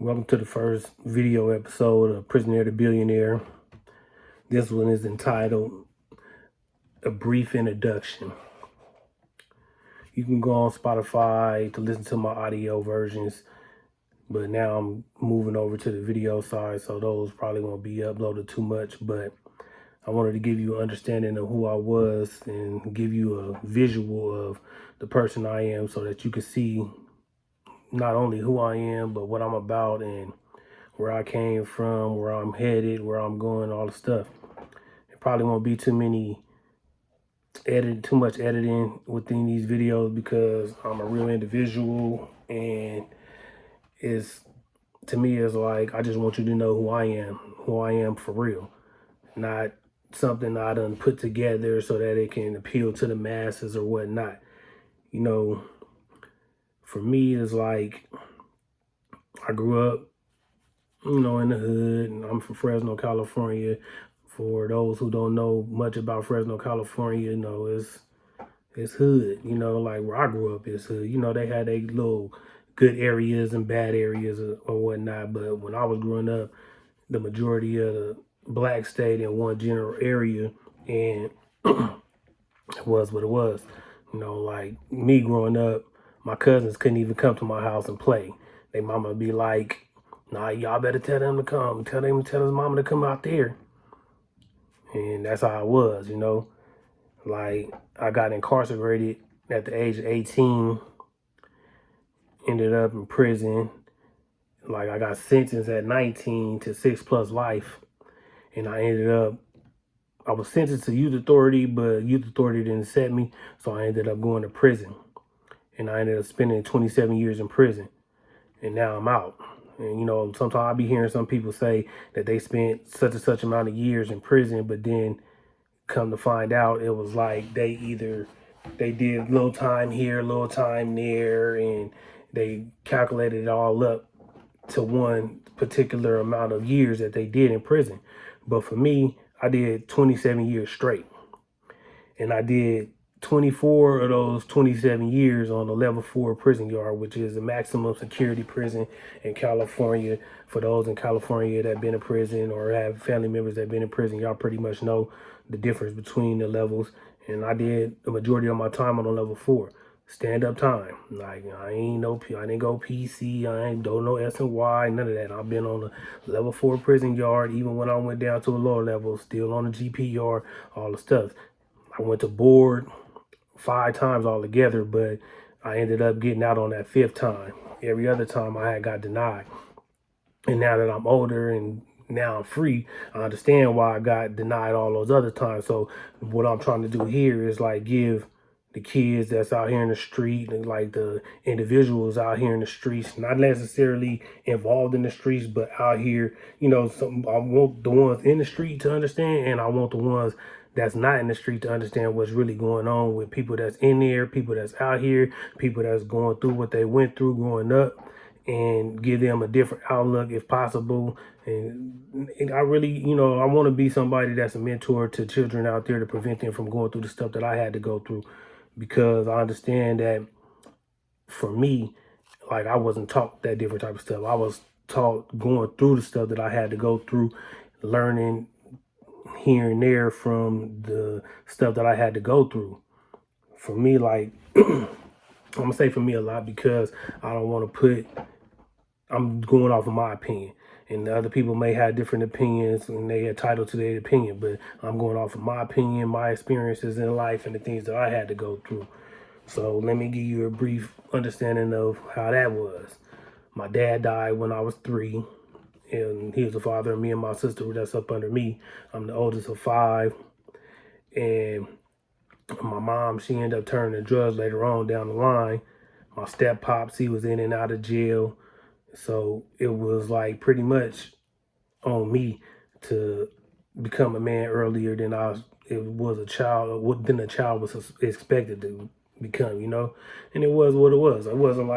Welcome to the first video episode of Prisoner to Billionaire. This one is entitled A Brief Introduction. You can go on Spotify to listen to my audio versions, but now I'm moving over to the video side, so those probably won't be uploaded too much, but I wanted to give you an understanding of who I was and give you a visual of the person I am so that you can see not only who I am, but what I'm about and where I came from, where I'm headed, where I'm going, all the stuff. It probably won't be too much editing within these videos because I'm a real individual, and to me it's like I just want you to know who I am for real, not something I done put together so that it can appeal to the masses or whatnot. You know, for me it's like I grew up in the hood, and I'm from Fresno, California. For those who don't know much about Fresno, California, it's hood. Like where I grew up is hood. They had a little good areas and bad areas or whatnot. But when I was growing up, the majority of the blacks stayed in one general area, and it was what it was. Like me growing up, my cousins couldn't even come to my house and play. They mama would be like, "Nah, y'all better tell them to come. Tell his mama to come out there." And that's how it was. Like I got incarcerated at the age of 18, ended up in prison. Like I got sentenced at 19 to 6+ life. And I was sentenced to youth authority, but youth authority didn't set me. So I ended up going to prison. And I ended up spending 27 years in prison. And now I'm out. And sometimes I be hearing some people say that they spent such and such amount of years in prison, but then come to find out it was like they did little time here, little time there, and they calculated it all up to one particular amount of years that they did in prison. But for me, I did 27 years straight, and I did 24 of those 27 years on a level 4 prison yard, which is the maximum security prison in California. For those in California that been in prison or have family members that been in prison, y'all pretty much know the difference between the levels. And I did the majority of my time on a level 4 stand-up time. Like I didn't go PC, I ain't do no S&Y, none of that. I've been on a level 4 prison yard, even when I went down to a lower level, still on the GP yard, all the stuff. I went to board 5 times altogether, but I ended up getting out on that 5th time. Every other time I had got denied. And now that I'm older and now I'm free, I understand why I got denied all those other times. So what I'm trying to do here is like give the kids that's out here in the street and like the individuals out here in the streets, not necessarily involved in the streets, but out here, I want the ones in the street to understand, and I want the ones that's not in the street to understand what's really going on with people that's in there, people that's out here, people that's going through what they went through growing up, and give them a different outlook if possible. And I really, I want to be somebody that's a mentor to children out there to prevent them from going through the stuff that I had to go through, because I understand that for me, like I wasn't taught that different type of stuff. I was taught going through the stuff that I had to go through, learning here and there from the stuff that I had to go through. For me, like, I'm gonna say for me a lot because I don't want to I'm going off of my opinion. And the other people may have different opinions and they are entitled to their opinion, but I'm going off of my opinion, my experiences in life, and the things that I had to go through. So let me give you a brief understanding of how that was. My dad died when I was 3, and he was the father of me and my sister that's up under me. I'm the oldest of 5. And my mom, she ended up turning to drugs later on down the line. My step pops, he was in and out of jail. So it was like pretty much on me to become a man earlier than a child was expected to become, and it was what it was. It wasn't like